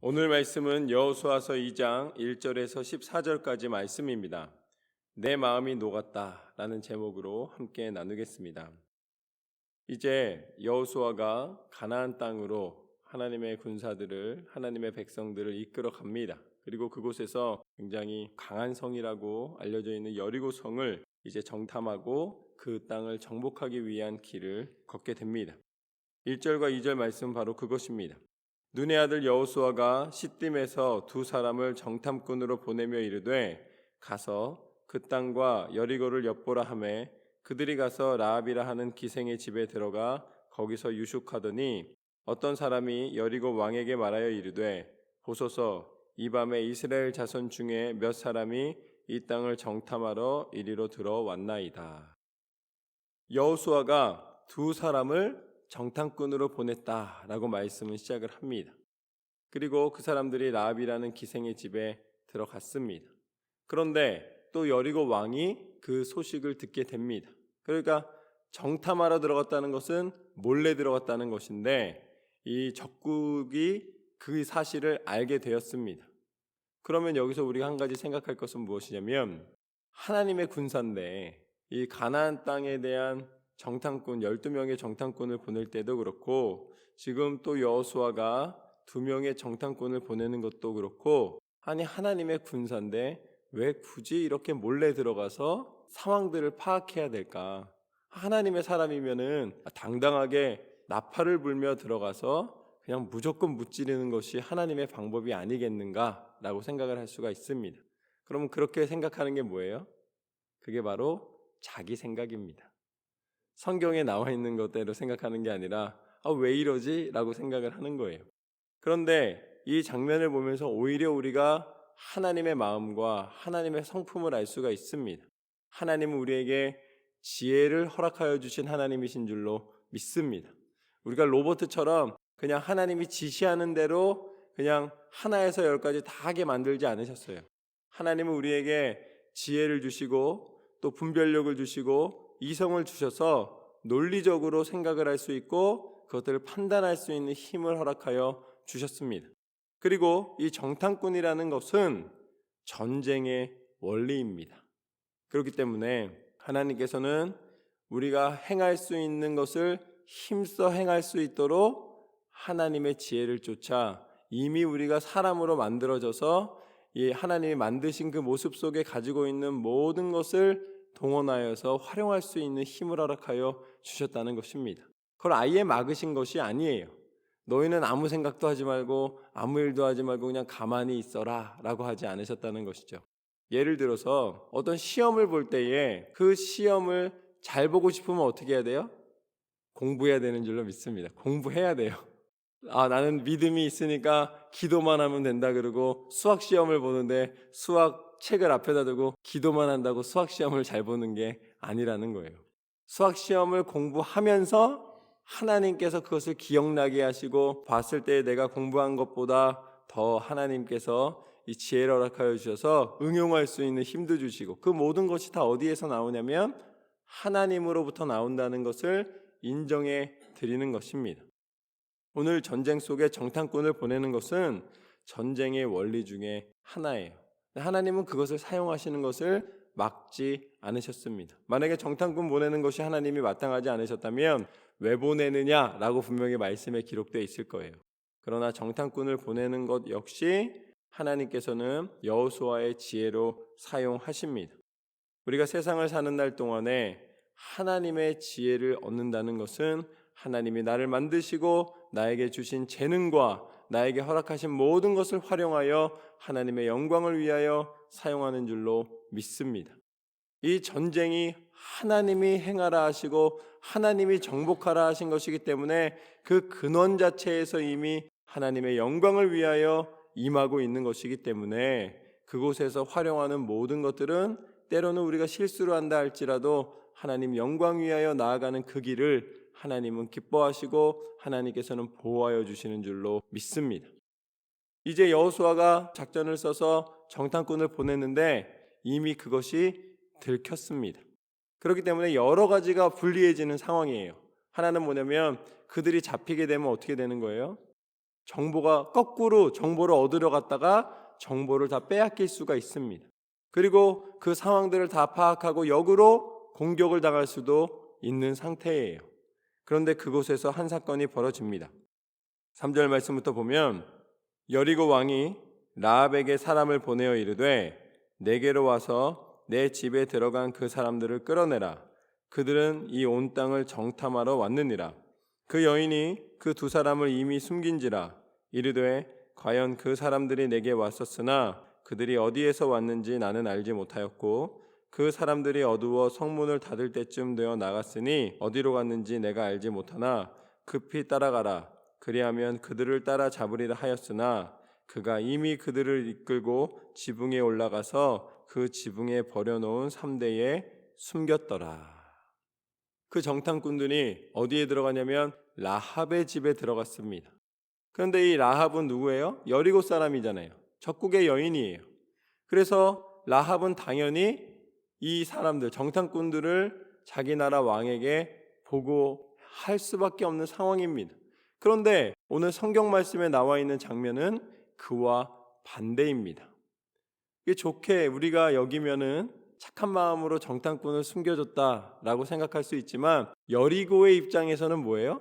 오늘 말씀은 여호수아서 2장 1절에서 14절까지 말씀입니다. 내 마음이 녹았다라는 제목으로 함께 나누겠습니다. 이제 여호수아가 가나안 땅으로 하나님의 군사들을, 하나님의 백성들을 이끌어 갑니다. 그리고 그곳에서 굉장히 강한 성이라고 알려져 있는 여리고 성을 이제 정탐하고 그 땅을 정복하기 위한 길을 걷게 됩니다. 1절과 2절 말씀은 바로 그것입니다. 눈의 아들 여호수아가 시딤에서 두 사람을 정탐꾼으로 보내며 이르되 가서 그 땅과 여리고를 엿보라 하매 그들이 가서 라합이라 하는 기생의 집에 들어가 거기서 유숙하더니 어떤 사람이 여리고 왕에게 말하여 이르되 보소서 이 밤에 이스라엘 자손 중에 몇 사람이 이 땅을 정탐하러 이리로 들어왔나이다. 여호수아가 두 사람을 정탐꾼으로 보냈다라고 말씀은 시작을 합니다. 그리고 그 사람들이 라합이라는 기생의 집에 들어갔습니다. 그런데 또 여리고 왕이 그 소식을 듣게 됩니다. 그러니까 정탐하러 들어갔다는 것은 몰래 들어갔다는 것인데 이 적국이 그 사실을 알게 되었습니다. 그러면 여기서 우리가 한 가지 생각할 것은 무엇이냐면 하나님의 군사인데 이 가나안 땅에 대한 정탐꾼 12명의 정탐꾼을 보낼 때도 그렇고 지금 또 여호수아가 2명의 정탐꾼을 보내는 것도 그렇고 아니 하나님의 군사인데 왜 굳이 이렇게 몰래 들어가서 상황들을 파악해야 될까? 하나님의 사람이면은 당당하게 나팔을 불며 들어가서 그냥 무조건 무찌르는 것이 하나님의 방법이 아니겠는가라고 생각을 할 수가 있습니다. 그러면 그렇게 생각하는 게 뭐예요? 그게 바로 자기 생각입니다. 성경에 나와 있는 것대로 생각하는 게 아니라 왜 이러지? 라고 생각을 하는 거예요. 그런데 이 장면을 보면서 오히려 우리가 하나님의 마음과 하나님의 성품을 알 수가 있습니다. 하나님은 우리에게 지혜를 허락하여 주신 하나님이신 줄로 믿습니다. 우리가 로봇처럼 그냥 하나님이 지시하는 대로 그냥 하나에서 열까지 다 하게 만들지 않으셨어요. 하나님은 우리에게 지혜를 주시고 또 분별력을 주시고 이성을 주셔서 논리적으로 생각을 할 수 있고 그것들을 판단할 수 있는 힘을 허락하여 주셨습니다. 그리고 이 정탐꾼이라는 것은 전쟁의 원리입니다. 그렇기 때문에 하나님께서는 우리가 행할 수 있는 것을 힘써 행할 수 있도록 하나님의 지혜를 쫓아 이미 우리가 사람으로 만들어져서 이 하나님이 만드신 그 모습 속에 가지고 있는 모든 것을 동원하여서 활용할 수 있는 힘을 허락하여 주셨다는 것입니다. 그걸 아예 막으신 것이 아니에요. 너희는 아무 생각도 하지 말고 아무 일도 하지 말고 그냥 가만히 있어라 라고 하지 않으셨다는 것이죠. 예를 들어서 어떤 시험을 볼 때에 그 시험을 잘 보고 싶으면 어떻게 해야 돼요? 공부해야 되는 줄로 믿습니다. 공부해야 돼요. 나는 믿음이 있으니까 기도만 하면 된다 그러고 수학 시험을 보는데 수학 책을 앞에다 두고 기도만 한다고 수학 시험을 잘 보는 게 아니라는 거예요. 수학 시험을 공부하면서 하나님께서 그것을 기억나게 하시고 봤을 때 내가 공부한 것보다 더 하나님께서 이 지혜를 허락하여 주셔서 응용할 수 있는 힘도 주시고 그 모든 것이 다 어디에서 나오냐면 하나님으로부터 나온다는 것을 인정해 드리는 것입니다. 오늘 전쟁 속에 정탐꾼을 보내는 것은 전쟁의 원리 중에 하나예요. 하나님은 그것을 사용하시는 것을 막지 않으셨습니다. 만약에 정탐꾼 보내는 것이 하나님이 마땅하지 않으셨다면 왜 보내느냐라고 분명히 말씀에 기록되어 있을 거예요. 그러나 정탐꾼을 보내는 것 역시 하나님께서는 여호수아의 지혜로 사용하십니다. 우리가 세상을 사는 날 동안에 하나님의 지혜를 얻는다는 것은 하나님이 나를 만드시고 나에게 주신 재능과 나에게 허락하신 모든 것을 활용하여 하나님의 영광을 위하여 사용하는 줄로 믿습니다. 이 전쟁이 하나님이 행하라 하시고 하나님이 정복하라 하신 것이기 때문에 그 근원 자체에서 이미 하나님의 영광을 위하여 임하고 있는 것이기 때문에 그곳에서 활용하는 모든 것들은 때로는 우리가 실수를 한다 할지라도 하나님 영광 위하여 나아가는 그 길을 하나님은 기뻐하시고 하나님께서는 보호하여 주시는 줄로 믿습니다. 이제 여호수아가 작전을 써서 정탐꾼을 보냈는데 이미 그것이 들켰습니다. 그렇기 때문에 여러 가지가 불리해지는 상황이에요. 하나는 뭐냐면 그들이 잡히게 되면 어떻게 되는 거예요? 정보가 거꾸로 정보를 얻으러 갔다가 정보를 다 빼앗길 수가 있습니다. 그리고 그 상황들을 다 파악하고 역으로 공격을 당할 수도 있는 상태예요. 그런데 그곳에서 한 사건이 벌어집니다. 3절 말씀부터 보면 여리고 왕이 라합에게 사람을 보내어 이르되 내게로 와서 내 집에 들어간 그 사람들을 끌어내라. 그들은 이 온 땅을 정탐하러 왔느니라. 그 여인이 그 두 사람을 이미 숨긴지라. 이르되 과연 그 사람들이 내게 왔었으나 그들이 어디에서 왔는지 나는 알지 못하였고 그 사람들이 어두워 성문을 닫을 때쯤 되어 나갔으니 어디로 갔는지 내가 알지 못하나 급히 따라가라. 그리하면 그들을 따라 잡으리라 하였으나 그가 이미 그들을 이끌고 지붕에 올라가서 그 지붕에 버려놓은 3대에 숨겼더라. 그 정탐꾼들이 어디에 들어가냐면 라합의 집에 들어갔습니다. 그런데 이 라합은 누구예요? 여리고 사람이잖아요. 적국의 여인이에요. 그래서 라합은 당연히 이 사람들, 정탐꾼들을 자기 나라 왕에게 보고할 수밖에 없는 상황입니다. 그런데 오늘 성경 말씀에 나와 있는 장면은 그와 반대입니다. 이게 좋게 우리가 여기면은 착한 마음으로 정탐꾼을 숨겨줬다라고 생각할 수 있지만 여리고의 입장에서는 뭐예요?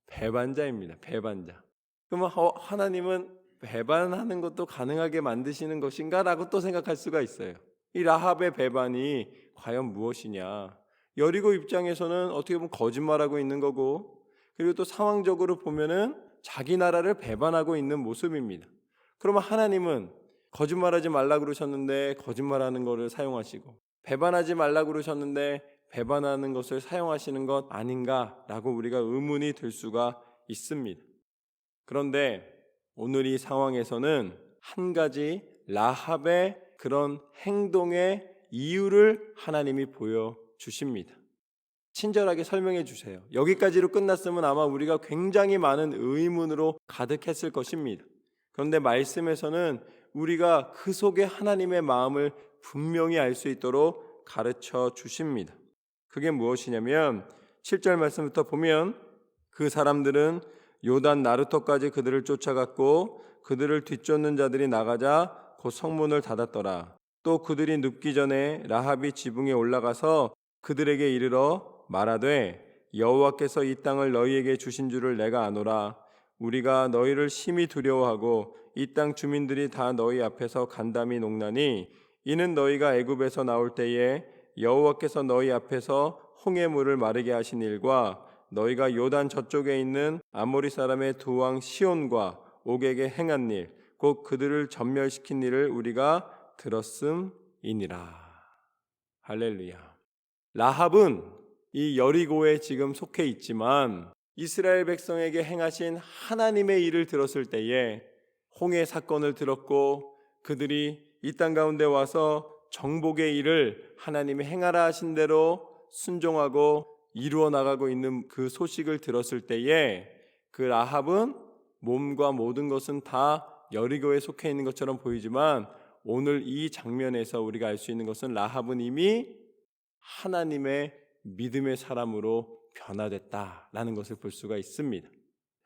배반자입니다. 배반자. 그러면 하나님은 배반하는 것도 가능하게 만드시는 것인가? 라고 또 생각할 수가 있어요. 이 라합의 배반이 과연 무엇이냐? 여리고 입장에서는 어떻게 보면 거짓말하고 있는 거고, 그리고 또 상황적으로 보면은 자기 나라를 배반하고 있는 모습입니다. 그러면 하나님은 거짓말하지 말라 그러셨는데 거짓말하는 것을 사용하시고, 배반하지 말라 그러셨는데 배반하는 것을 사용하시는 것 아닌가라고 우리가 의문이 들 수가 있습니다. 그런데 오늘 이 상황에서는 한 가지 라합의 그런 행동의 이유를 하나님이 보여주십니다. 친절하게 설명해 주세요. 여기까지로 끝났으면 아마 우리가 굉장히 많은 의문으로 가득했을 것입니다. 그런데 말씀에서는 우리가 그 속에 하나님의 마음을 분명히 알 수 있도록 가르쳐 주십니다. 그게 무엇이냐면 7절 말씀부터 보면 그 사람들은 요단 나루터까지 그들을 쫓아갔고 그들을 뒤쫓는 자들이 나가자 곧 성문을 닫았더라. 또 그들이 눕기 전에 라합이 지붕에 올라가서 그들에게 이르러 말하되 여호와께서 이 땅을 너희에게 주신 줄을 내가 아노라. 우리가 너희를 심히 두려워하고 이 땅 주민들이 다 너희 앞에서 간담이 녹나니 이는 너희가 애굽에서 나올 때에 여호와께서 너희 앞에서 홍해 물을 마르게 하신 일과 너희가 요단 저쪽에 있는 아모리 사람의 두 왕 시온과 옥에게 행한 일, 곧 그들을 전멸시킨 일을 우리가 들었음이니라. 할렐루야. 라합은 이 여리고에 지금 속해 있지만 이스라엘 백성에게 행하신 하나님의 일을 들었을 때에 홍해 사건을 들었고 그들이 이 땅 가운데 와서 정복의 일을 하나님이 행하라 하신 대로 순종하고 이루어 나가고 있는 그 소식을 들었을 때에 그 라합은 몸과 모든 것은 다 여리고에 속해 있는 것처럼 보이지만 오늘 이 장면에서 우리가 알 수 있는 것은 라합은 이미 하나님의 믿음의 사람으로 변화됐다라는 것을 볼 수가 있습니다.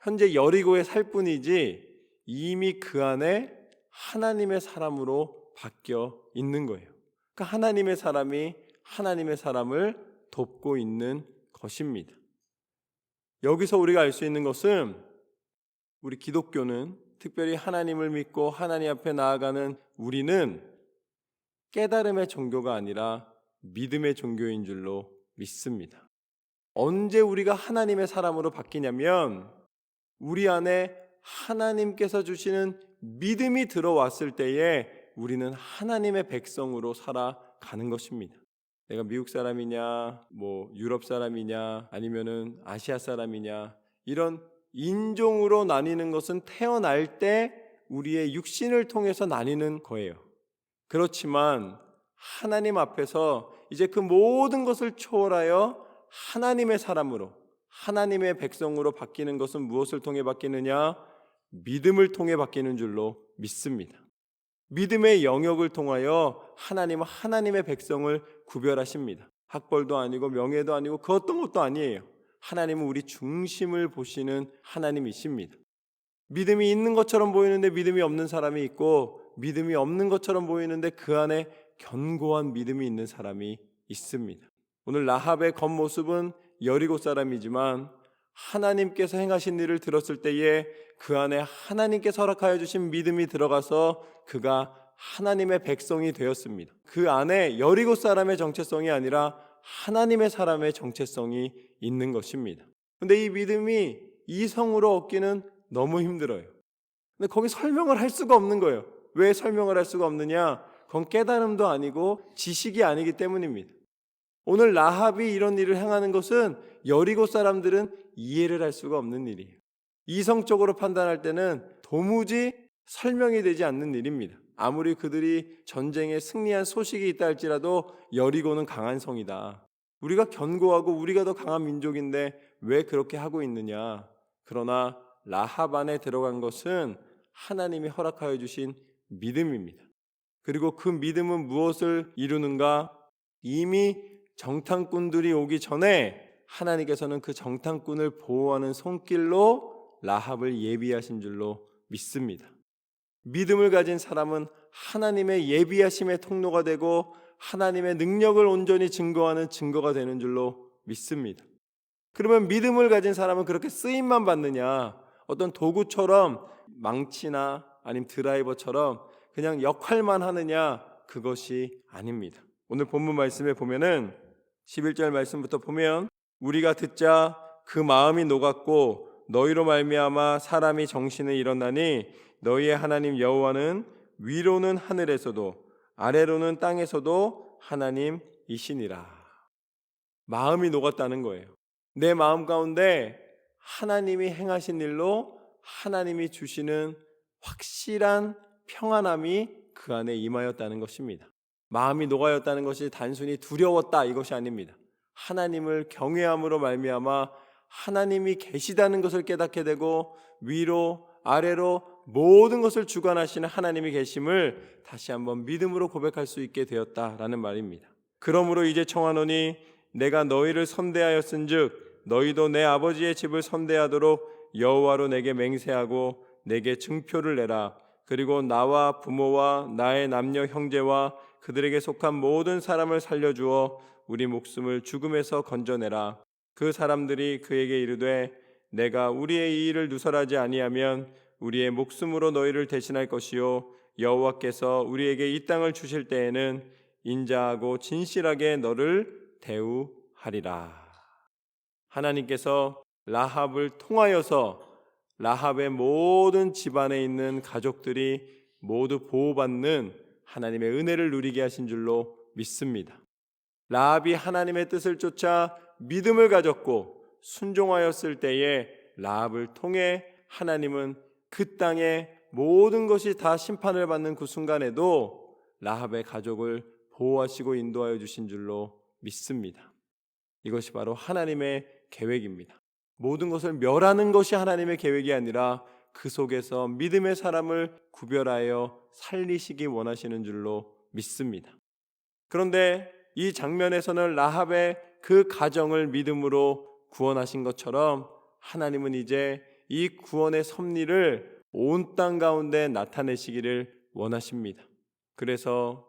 현재 여리고에 살 뿐이지 이미 그 안에 하나님의 사람으로 바뀌어 있는 거예요. 그러니까 하나님의 사람이 하나님의 사람을 돕고 있는 것입니다. 여기서 우리가 알 수 있는 것은 우리 기독교는 특별히 하나님을 믿고 하나님 앞에 나아가는 우리는 깨달음의 종교가 아니라 믿음의 종교인 줄로 믿습니다. 언제 우리가 하나님의 사람으로 바뀌냐면 우리 안에 하나님께서 주시는 믿음이 들어왔을 때에 우리는 하나님의 백성으로 살아가는 것입니다. 내가 미국 사람이냐, 유럽 사람이냐, 아니면은 아시아 사람이냐, 이런 인종으로 나뉘는 것은 태어날 때 우리의 육신을 통해서 나뉘는 거예요. 그렇지만 하나님 앞에서 이제 그 모든 것을 초월하여 하나님의 사람으로, 하나님의 백성으로 바뀌는 것은 무엇을 통해 바뀌느냐? 믿음을 통해 바뀌는 줄로 믿습니다. 믿음의 영역을 통하여 하나님은 하나님의 백성을 구별하십니다. 학벌도 아니고 명예도 아니고 그 어떤 것도 아니에요. 하나님은 우리 중심을 보시는 하나님이십니다. 믿음이 있는 것처럼 보이는데 믿음이 없는 사람이 있고, 믿음이 없는 것처럼 보이는데 그 안에 견고한 믿음이 있는 사람이 있습니다. 오늘 라합의 겉모습은 여리고 사람이지만 하나님께서 행하신 일을 들었을 때에 그 안에 하나님께서 허락하여 주신 믿음이 들어가서 그가 하나님의 백성이 되었습니다. 그 안에 여리고 사람의 정체성이 아니라 하나님의 사람의 정체성이 있는 것입니다. 근데 이 믿음이 이성으로 얻기는 너무 힘들어요. 근데 거기 설명을 할 수가 없는 거예요. 왜 설명을 할 수가 없느냐? 그건 깨달음도 아니고 지식이 아니기 때문입니다. 오늘 라합이 이런 일을 행하는 것은 여리고 사람들은 이해를 할 수가 없는 일이에요. 이성적으로 판단할 때는 도무지 설명이 되지 않는 일입니다. 아무리 그들이 전쟁에 승리한 소식이 있다 할지라도 여리고는 강한 성이다. 우리가 견고하고 우리가 더 강한 민족인데 왜 그렇게 하고 있느냐? 그러나 라합 안에 들어간 것은 하나님이 허락하여 주신 믿음입니다. 그리고 그 믿음은 무엇을 이루는가? 이미 정탐꾼들이 오기 전에 하나님께서는 그 정탐꾼을 보호하는 손길로 라합을 예비하신 줄로 믿습니다. 믿음을 가진 사람은 하나님의 예비하심의 통로가 되고 하나님의 능력을 온전히 증거하는 증거가 되는 줄로 믿습니다. 그러면 믿음을 가진 사람은 그렇게 쓰임만 받느냐? 어떤 도구처럼 망치나 아니면 드라이버처럼 그냥 역할만 하느냐? 그것이 아닙니다. 오늘 본문 말씀에 보면은 11절 말씀부터 보면 우리가 듣자 그 마음이 녹았고 너희로 말미암아 사람이 정신을 잃었나니 너희의 하나님 여호와는 위로는 하늘에서도 아래로는 땅에서도 하나님이시니라. 마음이 녹았다는 거예요. 내 마음 가운데 하나님이 행하신 일로 하나님이 주시는 확실한 평안함이 그 안에 임하였다는 것입니다. 마음이 녹아였다는 것이 단순히 두려웠다 이것이 아닙니다. 하나님을 경외함으로 말미암아 하나님이 계시다는 것을 깨닫게 되고 위로 아래로 모든 것을 주관하시는 하나님이 계심을 다시 한번 믿음으로 고백할 수 있게 되었다라는 말입니다. 그러므로 이제 청하노니 내가 너희를 선대하였은즉 너희도 내 아버지의 집을 선대하도록 여호와로 내게 맹세하고 내게 증표를 내라. 그리고 나와 부모와 나의 남녀 형제와 그들에게 속한 모든 사람을 살려주어 우리 목숨을 죽음에서 건져내라. 그 사람들이 그에게 이르되 내가 우리의 이 일을 누설하지 아니하면 우리의 목숨으로 너희를 대신할 것이요 여호와께서 우리에게 이 땅을 주실 때에는 인자하고 진실하게 너를 대우하리라. 하나님께서 라합을 통하여서 라합의 모든 집안에 있는 가족들이 모두 보호받는 하나님의 은혜를 누리게 하신 줄로 믿습니다. 라합이 하나님의 뜻을 쫓아 믿음을 가졌고 순종하였을 때에 라합을 통해 하나님은 그 땅에 모든 것이 다 심판을 받는 그 순간에도 라합의 가족을 보호하시고 인도하여 주신 줄로 믿습니다. 이것이 바로 하나님의 계획입니다. 모든 것을 멸하는 것이 하나님의 계획이 아니라 그 속에서 믿음의 사람을 구별하여 살리시기 원하시는 줄로 믿습니다. 그런데 이 장면에서는 라합의 그 가정을 믿음으로 구원하신 것처럼 하나님은 이제 이 구원의 섭리를 온 땅 가운데 나타내시기를 원하십니다. 그래서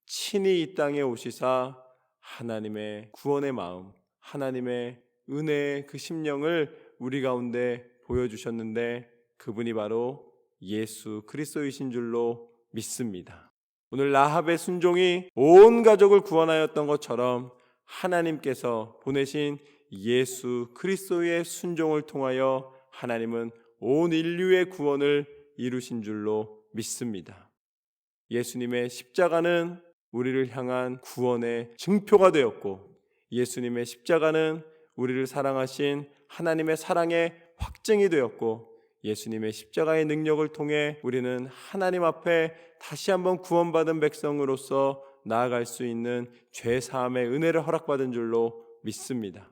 친히 이 땅에 오시사 하나님의 구원의 마음, 하나님의 은혜의 그 심령을 우리 가운데 보여주셨는데 그분이 바로 예수 그리스도이신 줄로 믿습니다. 오늘 라합의 순종이 온 가족을 구원하였던 것처럼 하나님께서 보내신 예수 그리스도의 순종을 통하여 하나님은 온 인류의 구원을 이루신 줄로 믿습니다. 예수님의 십자가는 우리를 향한 구원의 증표가 되었고 예수님의 십자가는 우리를 사랑하신 하나님의 사랑의 확증이 되었고 예수님의 십자가의 능력을 통해 우리는 하나님 앞에 다시 한번 구원받은 백성으로서 나아갈 수 있는 죄사함의 은혜를 허락받은 줄로 믿습니다.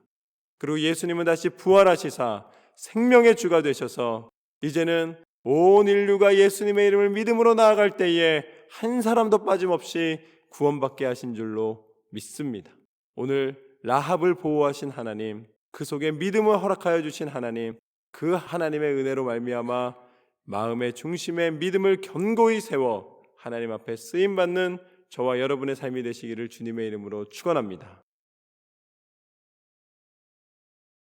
그리고 예수님은 다시 부활하시사 생명의 주가 되셔서 이제는 온 인류가 예수님의 이름을 믿음으로 나아갈 때에 한 사람도 빠짐없이 구원받게 하신 줄로 믿습니다. 오늘 라합을 보호하신 하나님, 그 속에 믿음을 허락하여 주신 하나님, 그 하나님의 은혜로 말미암아 마음의 중심에 믿음을 견고히 세워 하나님 앞에 쓰임받는 저와 여러분의 삶이 되시기를 주님의 이름으로 축원합니다.